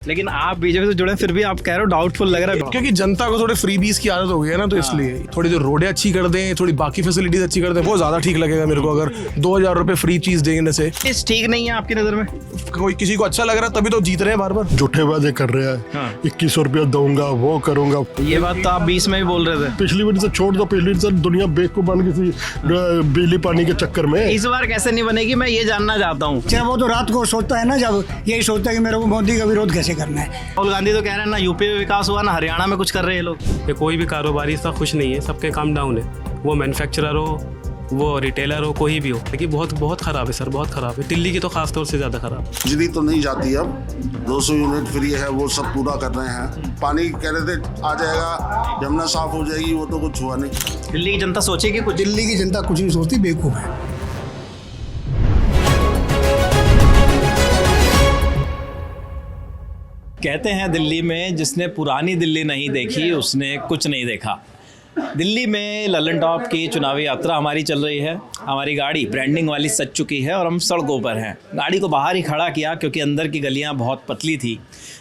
लेकिन आप बीजेपी से जुड़े फिर भी आप कह रहे हो डाउटफुल लग रहा है। क्योंकि जनता को थोड़े फ्रीबीज की आदत हो गई है ना, तो इसलिए थोड़ी जो रोडें अच्छी कर दें, थोड़ी बाकी फैसिलिटीज अच्छी कर दें, वो ज्यादा ठीक लगेगा मेरे को। अगर 2000 रुपए फ्री चीज देने से इस ठीक नहीं है आपकी नजर में? कोई किसी को अच्छा लग रहा है तभी तो जीत रहे हैं बार बार। झूठे वादे कर रहा है। हाँ। 2100 रुपया दूंगा, वो करूंगा। ये बात तो आप 20 में भी बोल रहे थे। पिछली बार से छोड़ दो, पिछली बार दुनिया बेवकूफ बन गई थी बिजली पानी के चक्कर में। इस बार कैसे नहीं बनेगी, मैं ये जानना चाहता हूँ। चाहे वो तो रात को सोचता है ना, जब यही सोचता है कि मेरे को मोदी का विरोध कैसे करना है। राहुल गांधी तो कह रहे हैं ना यूपी में विकास हुआ ना हरियाणा में कुछ कर रहे हैं लोग। कि कोई भी कारोबारी इतना खुश नहीं है, सबके काम डाउन है। वो मैन्युफैक्चरर हो, वो रिटेलर हो, कोई भी हो, लेकिन बहुत ख़राब है सर, बहुत ख़राब है। दिल्ली की तो खास तौर से ज़्यादा ख़राब। बिजली तो नहीं जाती अब, 200 यूनिट फ्री है, वो सब पूरा कर रहे हैं। पानी कह रहे थे आ जाएगा, यमुना साफ हो जाएगी, वो तो कुछ हुआ नहीं। दिल्ली की जनता सोचेगी कुछ? दिल्ली की जनता कुछ नहीं सोचती, बेवकूफ़ है। कहते हैं दिल्ली में जिसने पुरानी दिल्ली नहीं देखी उसने कुछ नहीं देखा। दिल्ली में लल्लन टॉप की चुनावी यात्रा हमारी चल रही है। हमारी गाड़ी ब्रांडिंग वाली सज चुकी है और हम सड़कों पर हैं। गाड़ी को बाहर ही खड़ा किया क्योंकि अंदर की गलियां बहुत पतली थी।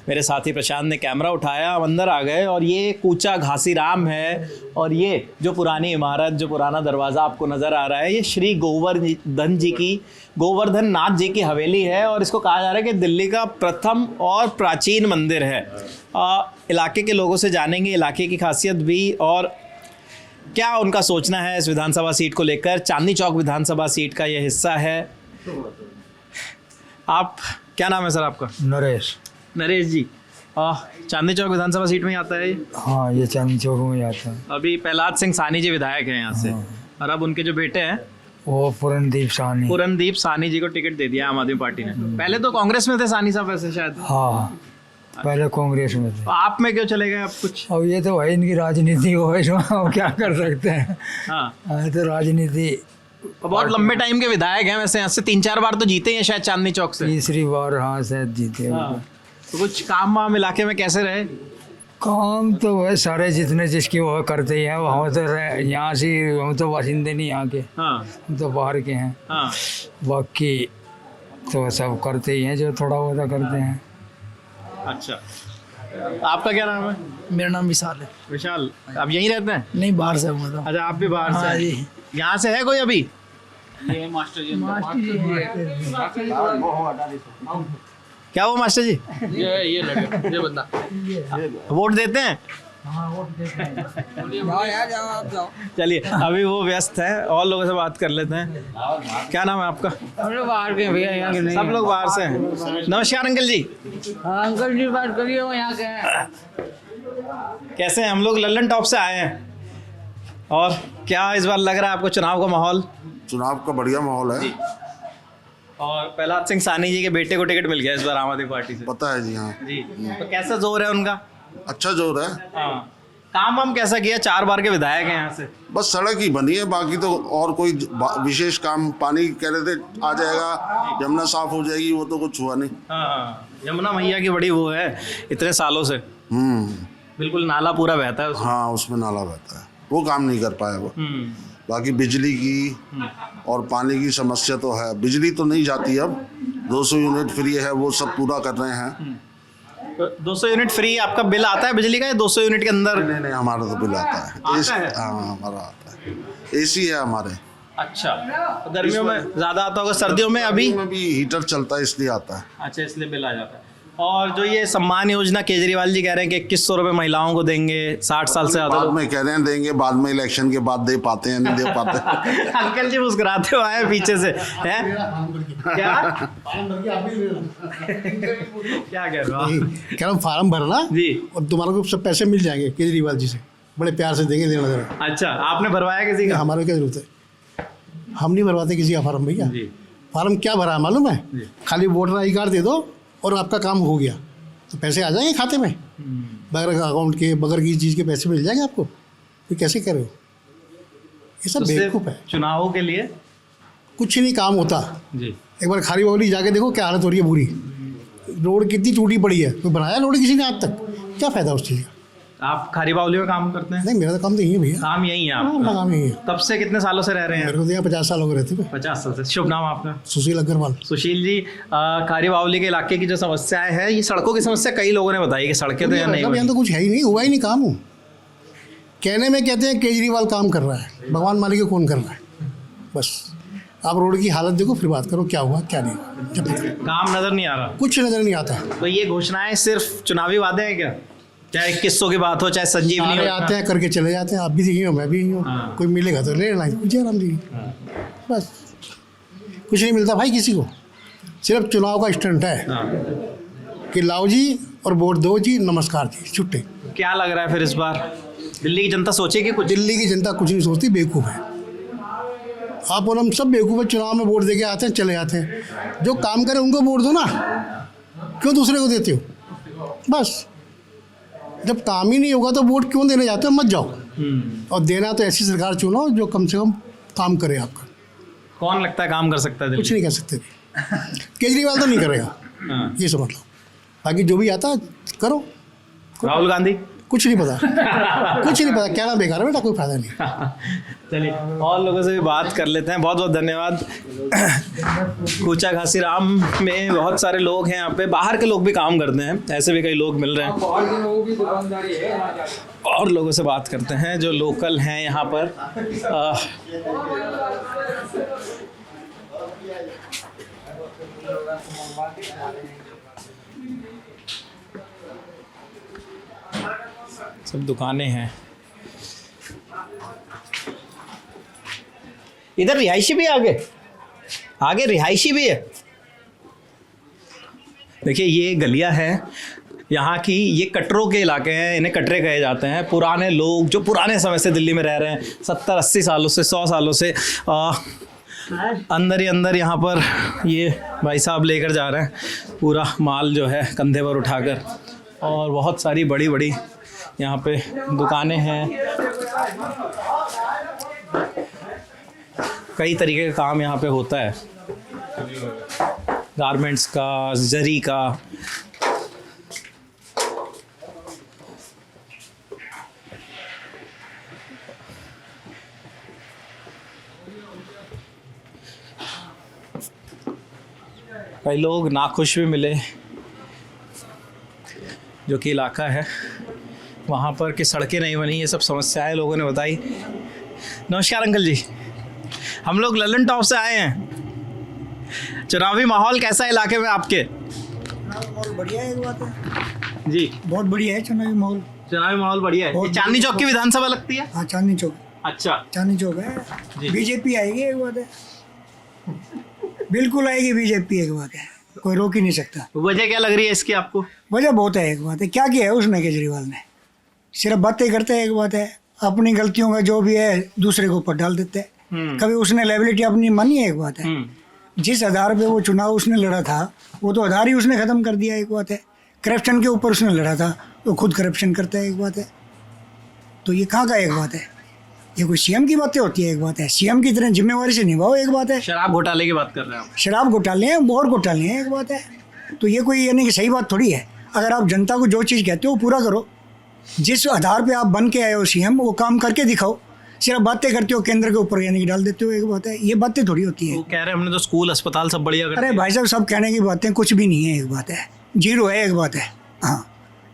मेरे साथी प्रशांत ने कैमरा उठाया, हम अंदर आ गए और ये कूचा घासीराम है और ये जो पुरानी इमारत, जो पुराना दरवाज़ा आपको नज़र आ रहा है, ये श्री गोवर्धन नाथ जी की हवेली है और इसको कहा जा रहा है कि दिल्ली का प्रथम और प्राचीन मंदिर है। इलाके के लोगों से जानेंगे इलाके की खासियत भी और क्या उनका सोचना है इस विधानसभा सीट को लेकर। चांदनी चौक विधानसभा सीट का ये हिस्सा है। आप, क्या नाम है सर आपका? नरेश जी। चांदनी चौक विधानसभा सीट में ही आता है ये? हाँ, ये चांदनी चौक में आता है। अभी प्रहलाद सिंह सानी जी विधायक हैं यहाँ से। और अब उनके जो बेटे हैं वो पूरनदीप सानी जी को टिकट दे दिया आम आदमी पार्टी ने। पहले तो कांग्रेस में थे सानी साहब वैसे शायद। हाँ, पहले कांग्रेस में थे। तो आप में क्यों चले गए अब कुछ? अब ये तो भाई इनकी राजनीति हो है, इसमें क्या कर सकते हैं। हाँ, तो राजनीति। बहुत लंबे टाइम के विधायक हैं वैसे, यहाँ से 3-4 बार तो जीते हैं शायद चांदनी चौक से। तीसरी बार हाँ शायद जीते। हाँ। तो कुछ काम वाम इलाके में कैसे रहे? काम तो वह सारे जितने जिसकी वो करते ही हैं। हम तो यहाँ से, हम तो बाशिंदे नहीं यहाँ के। हाँ। हम तो बाहर के हैं। हाँ। बाकी तो सब करते ही हैं जो थोड़ा बहुत करते हैं। अच्छा, आपका क्या नाम है? मेरा नाम विशाल है। विशाल, आप यहीं रहते हैं? नहीं, बाहर से हूँ तो। अच्छा, आप भी बाहर से हाँ हैं। जी। यहाँ से है कोई अभी? ये मास्टर जी क्या वो मास्टर जी? ये लड़का, ये बंदा वोट देते हैं? चलिए, अभी वो व्यस्त है और लोगों से बात कर लेते हैं। क्या नाम है आपका? हम लोग बाहर के भैया, यहाँ के नहीं। सब लोग बाहर से हैं। नमस्कार अंकल जी। हाँ अंकल जी, बात करिए, वो यहाँ के हैं। कैसे हैं? हम लोग लल्लन टॉप से आए हैं। और क्या इस बार लग रहा है आपको चुनाव का माहौल? चुनाव का बढ़िया माहौल है। और प्रहलाद सिंह सानी जी के बेटे को टिकट मिल गया इस बार आम आदमी पार्टी से। पता है जी। हाँ जी, तो कैसा जोर है उनका? अच्छा जोर है। हाँ, काम वाम कैसा किया? 4 बार के विधायक हैं यहाँ से। बस सड़क ही बनी है, बाकी तो और कोई विशेष काम। पानी कह रहे थे आ जाएगा, यमुना साफ हो जाएगी, वो तो कुछ हुआ नहीं। हाँ, यमुना मैया की बड़ी वो है इतने सालों से। बिल्कुल नाला पूरा बहता है उसमें। हाँ, उसमें नाला बहता है, वो काम नहीं कर पाया वो। बाकी बिजली की और पानी की समस्या तो है। बिजली तो नहीं जाती अब, 200 यूनिट फ्री है, वो सब पूरा कर रहे हैं। 200 यूनिट फ्री आपका बिल आता है बिजली का या 200 यूनिट के अंदर? नहीं, हमारा तो बिल आता है। आता है? हाँ, हमारा आता है। एसी है हमारे। अच्छा, तो गर्मियों में ज़्यादा आता होगा, सर्दियों में अभी में भी हीटर चलता है इसलिए आता है। अच्छा, इसलिए बिल आ जाता है। और जो ये सम्मान योजना केजरीवाल जी कह रहे हैं कि 2100 रुपये महिलाओं को देंगे 60 साल से ज़्यादा बाद लोग। में कह रहे हैं देंगे, बाद में इलेक्शन के बाद दे पाते हैं, नहीं दे पाते। अंकल जी मुस्कुराते हुए आए पीछे से, हैं? क्या क्या कह रहे हो आप? कह रहा हूँ फार्म भरना जी, और तुम्हारे को सब पैसे मिल जाएंगे केजरीवाल जी से, बड़े प्यार से देंगे। देना देना अच्छा, आपने भरवाया किसी का? हमारे क्या जरूरत है, हम नहीं भरवाते किसी का फार्म भैया। जी। फार्म क्या भरा है मालूम है? खाली वोटर आई कार्ड दे दो और आपका काम हो गया, तो पैसे आ जाएंगे खाते में, बगैर अकाउंट के, बगैर किसी चीज़ के पैसे मिल जाएंगे आपको। तो कैसे कह रहे हो? ये सब बेवकूफ़ है। चुनावों के लिए कुछ नहीं काम होता। जी, एक बार खारी बावली जाके देखो क्या हालत हो रही है बुरी। रोड कितनी टूटी पड़ी है, कोई बनाया रोड किसी ने आज तक? क्या फ़ायदा उस चीज़ का? आप खारी बावली में काम करते हैं? नहीं, मेरा तो काम तो यही है भैया। काम यही है हाँ, मेरा आप? काम यही है। कब से कितने सालों से रह रहे हैं? मेरे को तो यहाँ 50 साल हो गए रहते थे। 50 साल से। शुभ नाम आपका? सुशील अग्रवाल। सुशील जी, खारी बावली के इलाके की जो समस्याएं हैं, ये सड़कों की समस्या कई लोगों ने बताई कि सड़कें तो यहाँ नहीं यहाँ बनी। तो कुछ है ही नहीं, हुआ ही नहीं काम। हो कहने में कहते हैं केजरीवाल काम कर रहा है, भगवान मालिक कौन कर रहा है। बस आप रोड की हालत देखो, फिर बात करो क्या हुआ क्या नहीं हुआ। जब काम नजर नहीं आ रहा। कुछ नजर नहीं आता। तो ये घोषणाएं सिर्फ चुनावी वादे हैं क्या? चाहे 2100 की बात हो, चाहे संजीवनी सारे हो। आते हैं करके चले जाते हैं। आप भी यही हो, मैं भी यही हूँ। हाँ। कोई मिलेगा तो ले लेना, कुछ आराम दी। बस कुछ नहीं मिलता भाई किसी को, सिर्फ चुनाव का स्टंट है हाँ। कि लाओ जी और वोट दो जी, नमस्कार जी, छुट्टे। क्या लग रहा है फिर इस बार दिल्ली की जनता सोचेगी कुछ? दिल्ली की जनता कुछ नहीं सोचती, बेवकूफ़ है। आप और हम सब बेवकूफ़ है, चुनाव में वोट देके आते हैं चले जाते हैं। जो काम करे उनको वोट दो ना, क्यों दूसरे को देते हो? बस जब काम ही नहीं होगा तो वोट क्यों देने जाते हो? मत जाओ। और देना तो ऐसी सरकार चुनो जो कम से कम काम करे आपका। कौन लगता है काम कर सकता है दिल्ली? कुछ नहीं कर सकते। केजरीवाल तो नहीं करेगा, हाँ। ये समझ लो। बाकी जो भी आता करो। राहुल गांधी? कुछ नहीं पता कुछ नहीं पता, कहना बेकार है बेटा, कोई फायदा नहीं। चलिए और लोगों से भी बात कर लेते हैं। बहुत बहुत धन्यवाद। कूचा घासीराम में बहुत सारे लोग हैं, यहाँ पे बाहर के लोग भी काम करते हैं, ऐसे भी कई लोग मिल रहे हैं। और लोगों से बात करते हैं जो लोकल हैं यहाँ पर। सब दुकानें हैं। इधर रिहायशी भी है, आगे रिहायशी भी है। देखिए ये गलियां हैं यहाँ की, ये कटरों के इलाके हैं, इन्हें कटरे कहे जाते हैं। पुराने लोग जो पुराने समय से दिल्ली में रह रहे हैं, 70-80 सालों से, 100 सालों से, अंदर ही अंदर यहाँ पर ये भाई साहब लेकर जा रहे हैं पूरा माल जो है कंधे पर उठाकर। और बहुत सारी बड़ी बड़ी यहाँ पे दुकानें हैं, कई तरीके का काम यहाँ पे होता है, गारमेंट्स का, जरी का। कई लोग नाखुश भी मिले, जो कि इलाका है वहाँ पर कि सड़कें नहीं बनी, ये सब समस्याएं लोगों ने बताई। नमस्कार अंकल जी, हम लोग ललन टॉप से आए हैं। चुनावी माहौल कैसा है इलाके में आपके? माहौल बढ़िया है, एक बात है जी, बहुत बढ़िया है चुनावी माहौल। चुनावी माहौल बढ़िया है। ये चांदनी चौक की विधानसभा लगती है? हाँ चांदनी चौक, अच्छा, चांदनी चौक है। जी। बीजेपी आएगी, एक बात है, बिल्कुल आएगी बीजेपी, एक बात है, कोई रोक ही नहीं सकता। वजह क्या लग रही है इसकी आपको? वजह बहुत है, एक बात है, क्या किया है उसने केजरीवाल ने? सिर्फ बातें करते हैं, एक बात है, अपनी गलतियों का जो भी है दूसरे के ऊपर डाल देते हैं। कभी उसने लायबिलिटी अपनी मानी है, एक बात है। जिस आधार पे वो चुनाव उसने लड़ा था, वो तो आधार ही उसने ख़त्म कर दिया, एक बात है। करप्शन के ऊपर उसने लड़ा था, तो खुद करप्शन करता है, एक बात है। तो ये कहाँ का एक बात है? ये कोई सीएम की बातें होती है, एक बात है। सीएम की तरह जिम्मेवारी से निभाओ, एक बात है। शराब घोटाले की बात कर रहे हैं आप? शराब घोटाले हैं, बहुत घोटाले हैं, एक बात है। तो ये कोई यानी कि सही बात थोड़ी है। अगर आप जनता को जो चीज़ कहते हो वो पूरा करो। जिस आधार पे आप बन के आए हो सीएम, वो काम करके दिखाओ। सिर्फ बातें करते हो केंद्र के ऊपर यानी कि डाल देते हो, एक बात है। ये बातें थोड़ी होती है। वो कह रहे हैं हमने तो स्कूल अस्पताल सब बढ़िया कर अरे भाई साहब, सब कहने की बातें कुछ भी नहीं है, एक बात है, जीरो है, एक बात है। हाँ,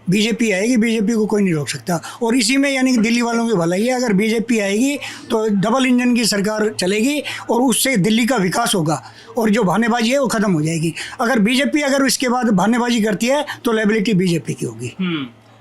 बीजेपी आएगी, बीजेपी को कोई नहीं रोक सकता। और इसी में यानी कि दिल्ली वालों की भलाई है। अगर बीजेपी आएगी तो डबल इंजन की सरकार चलेगी और उससे दिल्ली का विकास होगा और जो बहानेबाजी है वो ख़त्म हो जाएगी। अगर बीजेपी अगर इसके बाद बहानेबाजी करती है तो लायबिलिटी बीजेपी की होगी।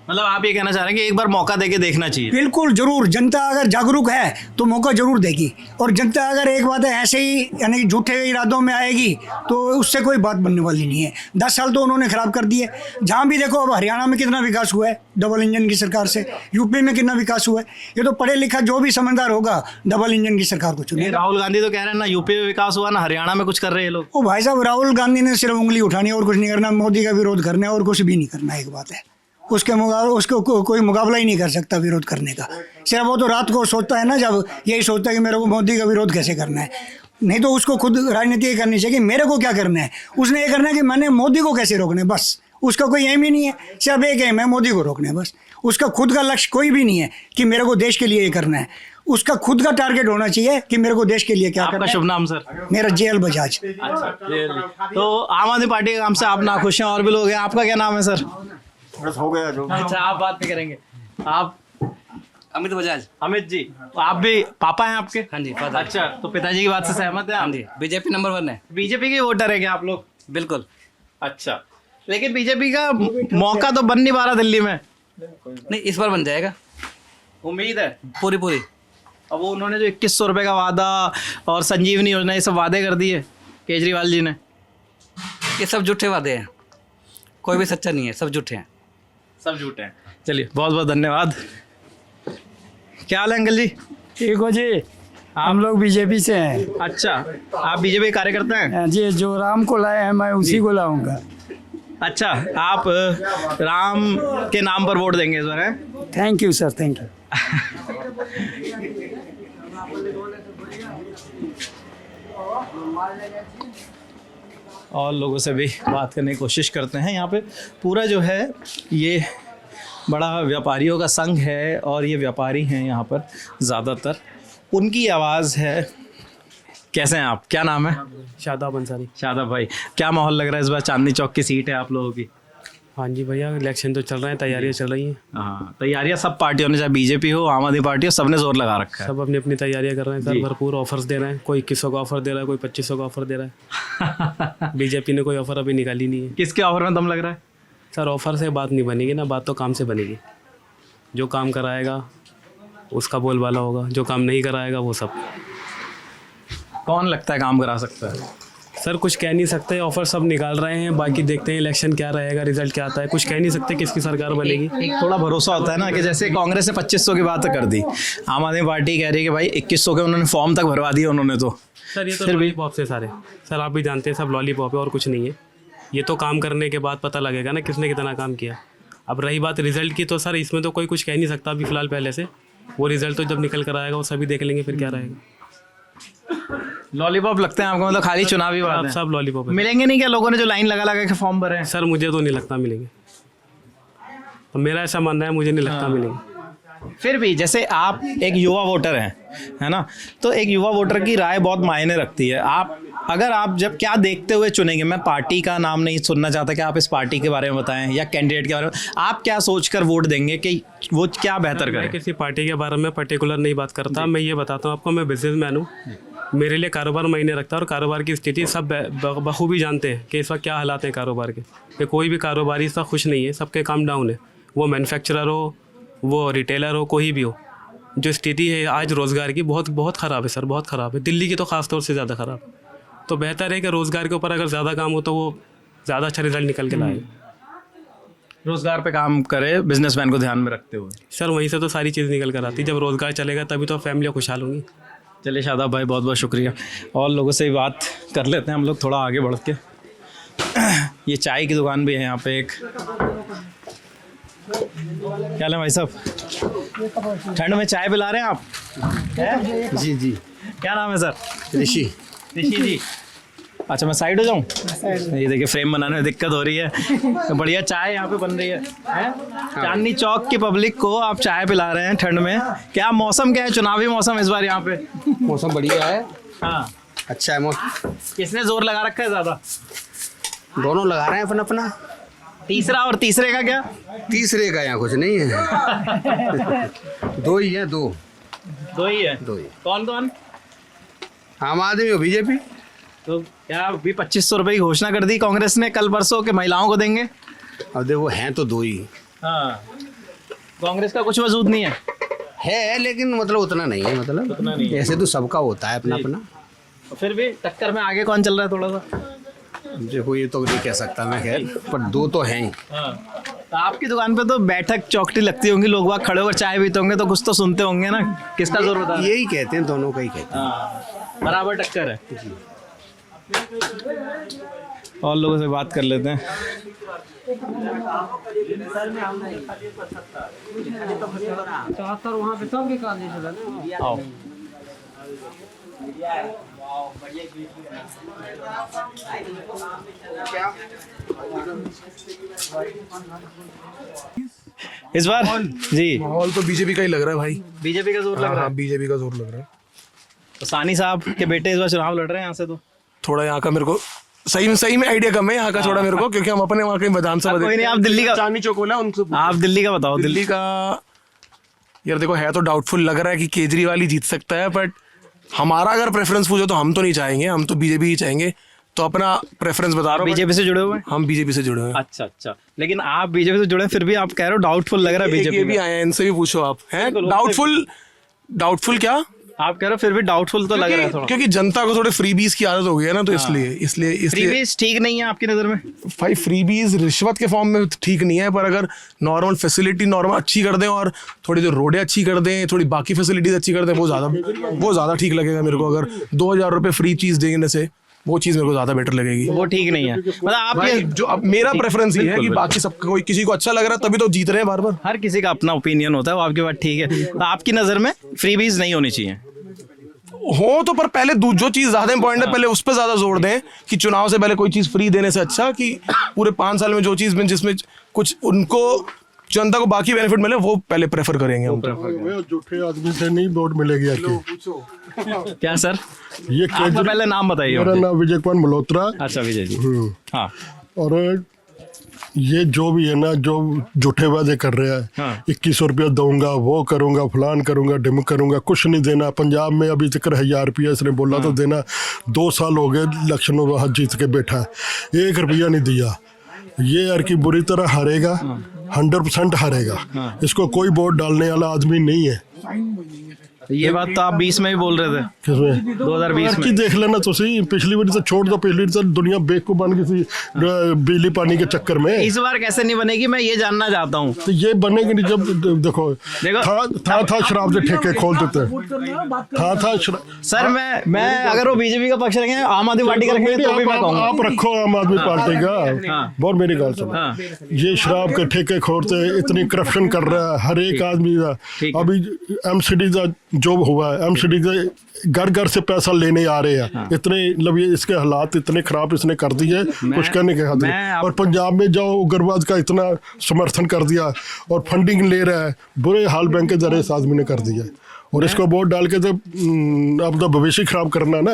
मतलब आप ये कहना चाह रहे हैं कि एक बार मौका देके देखना चाहिए? बिल्कुल जरूर। जनता अगर जागरूक है तो मौका जरूर देगी। और जनता अगर एक बात है ऐसे ही यानी कि झूठे इरादों में आएगी तो उससे कोई बात बनने वाली नहीं है। 10 साल तो उन्होंने खराब कर दिए। जहाँ भी देखो, अब हरियाणा में कितना विकास हुआ है डबल इंजन की सरकार से, यूपी में कितना विकास हुआ है। ये तो पढ़े लिखा जो भी समझदार होगा डबल इंजन की सरकार को चुनेगा। राहुल गांधी तो कह रहे हैं ना यूपी में विकास हुआ, ना हरियाणा में कुछ कर रहे हैं लोग। ओ भाई साहब, राहुल गांधी ने सिर्फ उंगली उठानी है और कुछ नहीं करना, मोदी का विरोध करना है और कुछ भी नहीं करना, एक बात है। उसको कोई मुकाबला ही नहीं कर सकता विरोध करने का। सिर्फ वो तो रात को सोचता है ना, जब यही सोचता है कि मेरे को मोदी का विरोध कैसे करना है। नहीं तो उसको खुद राजनीति करनी चाहिए कि मेरे को क्या करना है। उसने ये करना है कि मैंने मोदी को कैसे रोकना है, बस उसका कोई एम ही नहीं है, सिर्फ एक एम है मोदी को रोकना है बस। उसका खुद का लक्ष्य कोई भी नहीं है कि मेरे को देश के लिए ये करना है। उसका खुद का टारगेट होना चाहिए कि मेरे को देश के लिए क्या करना आपका है। शुभ नाम सर? मेरा जेएल बजाज। तो आम आदमी पार्टी के काम से आप ना खुश हैं, और भी लोग हैं। आपका क्या नाम है सर? बस हो गया जो। अच्छा, आप बात नहीं करेंगे। आप? अमित बजाज। अमित जी, आप भी पापा हैं आपके? हाँ जी, फादर। अच्छा, तो पिताजी की बात से सहमत है आप? हाँ जी, बीजेपी नंबर 1 है। बीजेपी के वोटर है क्या आप लोग? बिल्कुल। अच्छा, लेकिन बीजेपी का मौका तो बन नहीं पा रहा दिल्ली में। नहीं, इस बार बन जाएगा, उम्मीद है पूरी। अब वो उन्होंने जो 2100 रुपये का वादा और संजीवनी योजना, ये सब वादे कर दिए केजरीवाल जी ने। ये सब झूठे वादे हैं, कोई भी सच्चा नहीं है, सब झूठे हैं। सब झूठे हैं। चलिए, बहुत बहुत धन्यवाद। क्या हाल है अंकल जी? ठीक हो जी, हम लोग बीजेपी से हैं। अच्छा, आप बीजेपी कार्यकर्ता हैं? जी, जो राम को लाए हैं मैं उसी को लाऊंगा। अच्छा, आप राम के नाम पर वोट देंगे इस बार, हैं? Thank you sir, thank you. और लोगों से भी बात करने की कोशिश करते हैं। यहाँ पे पूरा जो है ये बड़ा व्यापारियों का संघ है, और ये व्यापारी हैं यहाँ पर ज़्यादातर, उनकी आवाज़ है। कैसे हैं आप? क्या नाम है? शादाब अंसारी। शादाब भाई, क्या माहौल लग रहा है इस बार? चांदनी चौक की सीट है आप लोगों की। हाँ जी भैया, इलेक्शन तो चल रहे हैं, तैयारियाँ चल रही हैं। हाँ, तैयारियाँ सब पार्टियों ने, चाहे बीजेपी हो, आम आदमी पार्टी हो, सबने जोर लगा रखा है। सब अपनी अपनी तैयारियाँ कर रहे हैं सर, भरपूर ऑफर्स दे रहे हैं। कोई 2100 का ऑफर दे रहा है, कोई 2500 का ऑफर दे रहा है। बीजेपी ने कोई ऑफर अभी निकाली नहीं है। किसके ऑफर में दम लग रहा है? सर, ऑफर से बात नहीं बनेगी ना, बात तो काम से बनेगी। जो काम कराएगा उसका बोलबाला होगा, जो काम नहीं कराएगा वो सब। कौन लगता है काम करा सकता है? सर, कुछ कह नहीं सकते, ऑफर सब निकाल रहे हैं, बाकी देखते हैं इलेक्शन क्या रहेगा, रिजल्ट क्या आता है। कुछ कह नहीं सकते किसकी सरकार बनेगी। एक थोड़ा भरोसा होता है ना, कि जैसे कांग्रेस ने 2500 की बात कर दी, आम आदमी पार्टी कह रही है कि भाई 2100 के उन्होंने फॉर्म तक भरवा दिए उन्होंने। तो सर, ये तो लॉलीपॉप से सारे, सर आप भी जानते हैं, सब लॉलीपॉप है और कुछ नहीं है। ये तो काम करने के बाद पता लगेगा ना किसने कितना काम किया। अब रही बात रिजल्ट की, तो सर इसमें तो कोई कुछ कह नहीं सकता अभी फ़िलहाल पहले से। वो रिजल्ट तो जब निकल कर आएगा वो सभी देख लेंगे फिर क्या रहेगा। लॉलीपॉप लगते हैं आपको? मतलब खाली चुनावी बात आप है। सब लॉलीपॉप है। मिलेंगे नहीं क्या लोगों ने जो लाइन लगा लगा के फॉर्म भरे हैं? सर, मुझे तो नहीं लगता मिलेंगे, तो मेरा ऐसा मानना है, मुझे नहीं लगता मिलेंगे। फिर भी जैसे आप एक युवा वोटर हैं, है ना, तो एक युवा वोटर की राय बहुत मायने रखती है। आप जब क्या देखते हुए चुनेंगे? मैं पार्टी का नाम नहीं सुनना चाहता कि आप इस पार्टी के बारे में बताएं या कैंडिडेट के बारे में, आप क्या सोचकर वोट देंगे कि वो क्या बेहतर करे? मैं किसी पार्टी के बारे में पर्टिकुलर नहीं बात करता। मैं ये बताता हूँ आपको, मैं बिजनेसमैन हूँ, मेरे लिए कारोबार मायने रखता है, और कारोबार की स्थिति सब बखूबी जानते हैं कि इस वक्त क्या हालात हैं कारोबार के। कि कोई भी कारोबारी इस वक्त खुश नहीं है, सबके काम डाउन है। वो मैन्युफैक्चरर हो, वो रिटेलर हो, कोई भी हो, जो स्थिति है आज रोज़गार की बहुत बहुत ख़राब है सर, बहुत ख़राब है। दिल्ली की तो ख़ास तौर से ज़्यादा ख़राब। तो बेहतर है कि रोज़गार के ऊपर अगर ज़्यादा काम हो तो वो ज़्यादा अच्छा रिजल्ट निकल के लाए। रोज़गार पे काम करे, बिजनेसमैन को ध्यान में रखते हुए। सर, वहीं से तो सारी चीज़ निकल कर आती। जब रोज़गार चलेगा तभी तो फैमिलियाँ खुशहाल होंगी। चलिए शादाब भाई, बहुत बहुत शुक्रिया। और लोगों से भी बात कर लेते हैं हम लोग थोड़ा आगे बढ़ के। ये चाय की दुकान भी है यहाँ पे एक। क्या है भाई साहब, ठंड में चाय पिला रहे हैं आप? जी जी। क्या नाम है सर? ऋषि। ऋषि जी। अच्छा, मैं साइड हो जाऊँ? ये देखिए, फ्रेम बनाने में दिक्कत हो रही है। तो बढ़िया चाय यहाँ पे बन रही है। चांदनी चौक की पब्लिक को आप चाय पिला रहे हैं ठंड में। क्या मौसम क्या है, चुनावी मौसम इस बार यहाँ पे? मौसम बढ़िया है। हाँ, अच्छा है मौसम। किसने जोर लगा रखा है ज़्यादा? दोनों लगा रहे हैं अपना अपना। तीसरा और तीसरे का क्या? तीसरे का यहाँ कुछ नहीं है। दो ही है, दो ही है। दो ही। कौन कौन? आम आदमी और बीजेपी। तो क्या अभी 2500 रुपये की घोषणा कर दी कांग्रेस ने कल परसों के महिलाओं को देंगे? अब देखो, हैं तो दो ही। हाँ, कांग्रेस का कुछ वजूद नहीं है, लेकिन मतलब उतना नहीं है। मतलब उतना नहीं है। ऐसे तो सबका होता है अपना अपना। फिर भी टक्कर में आगे कौन चल रहा है थोड़ा सा? देखो, ये तो नहीं कह सकता मैं, खैर, पर दो तो हैं ही। तो आपकी दुकान पे तो बैठक चौकटी लगती होंगी, लोग वहाँ खड़े होकर चाय पीते होंगे, तो कुछ तो सुनते होंगे ना, किसका जोर होता है? यही कहते हैं, दोनों का ही कहते हैं। बराबर टक्कर है। और लोगों से बात कर लेते हैं। वहाँ पे सबके काज आओ। इस बार जी माहौल तो बीजेपी का ही लग रहा है भाई। बीजेपी का जोर लग रहा हाँ, है। बीजेपी का जोर लग रहा है। तो सानी साहब के बेटे इस बार चुनाव लड़ रहे हैं यहाँ से, तो थोड़ा यहाँ का मेरे को सही में आइडिया कम है यहाँ का थोड़ा मेरे को, क्योंकि हम अपने वहाँ के विधानसभा कोई नहीं, आप दिल्ली का, चांदनी चौक बोला उनसे आप दिल्ली का बताओ। दिल्ली का यार देखो, है तो डाउटफुल लग रहा है कि केजरीवाल ही जीत सकता है, बट हमारा अगर प्रेफरेंस पूछो तो हम तो नहीं चाहेंगे, हम तो बीजेपी ही चाहेंगे। तो अपना प्रेफरेंस बता रहा हूँ। बीजेपी से जुड़े हुए हैं? हम बीजेपी से जुड़े हुए हैं। अच्छा अच्छा, लेकिन आप बीजेपी से जुड़े हैं, फिर भी आप कह रहे हो डाउटफुल लग रहा है बीजेपी। ये भी आए हैं, इनसे भी पूछो आप। हैं डाउटफुल क्या आप कह रहे हो? फिर भी डाउटफुल तो लग रहा है थोड़ा, क्योंकि जनता को थोड़े फ्रीबीज की आदत हो गई है ना, तो इसलिए फ्रीबीज ठीक नहीं है आपकी नजर में? भाई फ्रीबीज रिश्वत के फॉर्म में ठीक नहीं है, पर अगर नॉर्मल फैसिलिटी नॉर्मल अच्छी कर दें और थोड़ी जो रोडें अच्छी कर दें, थोड़ी बाकी फैसिलिटीज अच्छी कर दें, वो ज़्यादा ठीक लगेगा मेरे को। अगर 2,000 रुपये फ्री चीज़ देने से वो चीज़ मेरे को ज़्यादा बेटर लगेगी। वो ठीक नहीं है, मतलब आप भाई, जो अब मेरा प्रेफरेंस ये है कि बाकी सब कोई किसी को अच्छा लग रहा है तभी तो जीत रहे हैं बार बार। हर किसी का अपना ओपिनियन होता है, वो आपकी बात ठीक है। तो आपकी नज़र में फ्रीबीज नहीं होनी चाहिए? हो तो, पर पहले जो चीज ज्यादा इंपॉर्टेंट है पहले उस पर ज्यादा जोर दें, कि चुनाव से पहले कोई चीज फ्री देने से अच्छा कि पूरे 5 साल में जो चीज में जिसमें कुछ उनको जनता को बाकी बेनिफिट मिले वो पहले प्रेफर करेंगे हम। झूठे आदमी से नहीं वोट मिलेगी आके। क्या सर? ये आपका पहले नाम बताइए। मेरा नाम विजय कुमार मल्होत्रा। अच्छा विजय जी। हाँ, और ये जो भी है ना, जो झूठे वादे कर रहे हैं, हाँ। 2100 रुपया दूंगा, वो करूंगा, फलान करूंगा, डिमक करूंगा, कुछ नहीं देना। पंजाब में अभी तक 1000 रुपया इसने बोला तो देना। 2 साल हो गए लक्षणों वहाँ जीत के बैठा है, 1 रुपया नहीं दिया। ये यार की बुरी तरह हारेगा, 100% हारेगा। इसको कोई वोट डालने वाला आदमी नहीं है। ये बात तो आप 20 में भी बोल रहे थे। किसमें? 2020 में। देख लेना तो सही, पिछली बार तो छोड़ दो, पिछली बार दुनिया बेवकूफ बन गई थी बिजली पानी के चक्कर में। इस बार कैसे नहीं बनेगी, मैं ये जानना चाहता हूँ। तो ये बनेगी नहीं जब देखो था शराब के ठेके खोल देते था सर मैं अगर वो बीजेपी का पक्ष रखेंगे, आम आदमी पार्टी का रखेंगे तो भी मैं कहूँगा। आप रखो आम आदमी पार्टी का, बहुत मेरी गल सुनो। ये शराब के ठेके खोलते, इतनी करप्शन कर रहा है हर एक आदमी का। अभी एमसीडी का जो हुआ है, एमसीडी के घर घर से पैसा लेने आ रहे हैं। इतने मतलब ये इसके हालात इतने खराब इसने कर दिए, कुछ करने के हद नहीं। और पंजाब में जाओ, उग्रवाद का इतना समर्थन कर दिया और फंडिंग ले रहा है, बुरे हाल बैंक के जरिए इस आदमी ने कर दिया। और इसको वोट डाल के तो अब तो भविष्य खराब करना ना।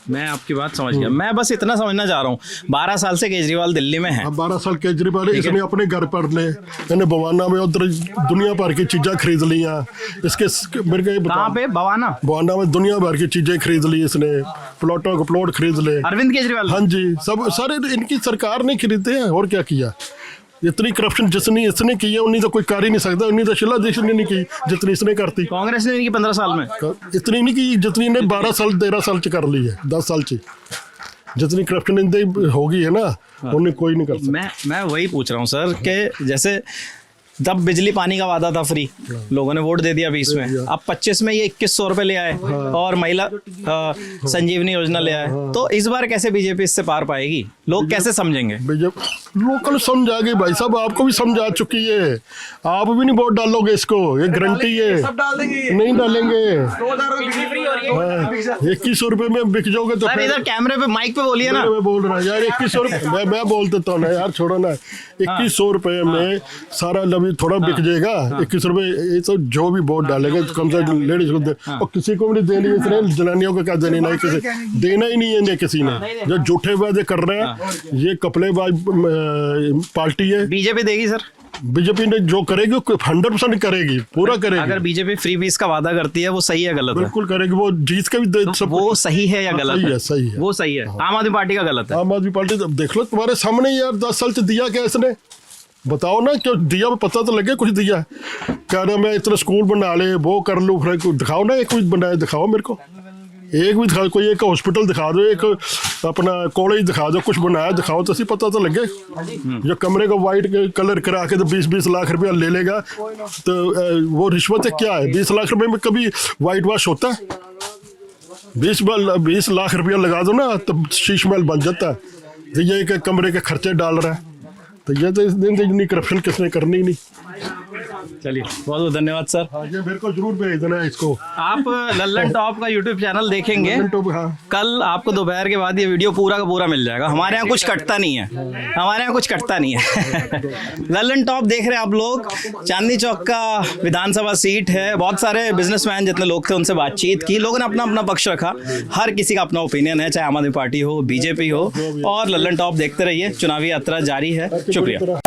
मैं आपकी बात समझ गया, मैं बस इतना समझना चाह रहा हूँ, 12 साल से केजरीवाल दिल्ली में है। अब 12 साल केजरीवाल इसने अपने घर पर ले, मैंने बवाना में उधर दुनिया भर की चीज़ें खरीद लिया। इसके मेरे को कहाँ पे? बवाना में दुनिया भर की चीज़ें खरीद ली इसने, प्लॉटों को प्लॉट खरीद ले। अरविंद केजरीवाल? हाँ जी, सब सारे इनकी सरकार ने खरीदे हैं। और क्या किया? इतनी करप्शन जितनी इसने की है उन्हीं तो कोई कर ही नहीं सकता। उन्हीं तो शिलादीश ने नहीं की जितनी इसने करती। कांग्रेस ने नहीं की 15 साल में इतनी नहीं की जितनी ने 12 साल 13 साल च कर ली है, 10 साल च जितनी करप्शन इनकी होगी है ना, उन्हें कोई नहीं कर सकता। मैं वही पूछ रहा हूँ सर कि जैसे जब बिजली पानी का वादा था फ्री, लोगों ने वोट दे दिया 20 में, अब 25 में ये 2100 रुपए ले आए और महिला संजीवनी योजना ले आए। तो इस बार कैसे बीजेपी इससे पार पाएगी? लोग कैसे समझेंगे? लोकल समझ गए भाई साहब, आपको भी समझा चुकी है। आप भी नहीं वोट डालोगे इसको, ये गारंटी है। नहीं डालेंगे। 2100 रुपए में बिक जाओगे तो इधर कैमरे पे माइक पे बोलिए ना। मैं बोल रहा हूँ यार, 2100 रुपए मैं बोल देता हूँ ना यार, छोड़ो ना। 2100 रुपए में सारा थोड़ा बिक जाएगा। 21 रुपए ये तो जो भी वोट डालेगा कम से कम लेडीज को दे, और किसी को भी नहीं देनी है। जनानियों को क्या देनी, नहीं किसी देना ही नहीं है किसी ने। जो झूठे वादे कर रहे हैं, ये कपड़ेबाज पार्टी है। बीजेपी देगी सर? बीजेपी ने जो करेगी 100% करेगी, पूरा करेगी। अगर बीजेपी फ्री बीस का वादा करती है, वो सही है गलत है? बिल्कुल करेगी, वो जीत के भी वो सही है या गलत है? सही है, वो सही है। आम आदमी पार्टी का गलत है? आम आदमी पार्टी देख लो तुम्हारे सामने यार, 10 साल से दिया क्या इसने, बताओ ना। क्यों दिया, पता तो लगे कुछ दिया। कह रहे मैं इतना स्कूल बना ले, वो कर लूँ, फिर दिखाओ ना एक कुछ बनाए, दिखाओ मेरे को एक भी दिखा, कोई एक हॉस्पिटल दिखा दो, एक अपना कॉलेज दिखा दो, कुछ बनाया दिखाओ तो पता तो लगे। जो कमरे को वाइट कलर करा के तो 20-20 लाख रुपया ले लेगा, तो वो रिश्वत है क्या है? 20 लाख रुपए में कभी वाइट वॉश होता है? 20 लाख रुपया लगा दो ना, तो शीश महल बन जाता है। तो ये कमरे के खर्चे डाल रहा है, तो ये तो इस दिन इतनी करप्शन किसने करनी नहीं। चलिए बहुत बहुत धन्यवाद सर। हाँ, ये मेरे को जरूर भेज देना है इसको। आप लल्लन टॉप का यूट्यूब चैनल देखेंगे, हाँ। कल आपको दोपहर के बाद ये वीडियो पूरा का पूरा मिल जाएगा। हमारे यहाँ कुछ कटता नहीं है, हमारे यहाँ कुछ कटता नहीं है। लल्लन टॉप देख रहे हैं आप लोग, चांदनी चौक का विधानसभा सीट है। बहुत सारे बिजनेसमैन जितने लोग थे उनसे बातचीत की, लोगों ने अपना अपना पक्ष रखा। हर किसी का अपना ओपिनियन है, चाहे आम आदमी पार्टी हो, बीजेपी हो। और लल्लन टॉप देखते रहिए, चुनावी यात्रा जारी है। शुक्रिया।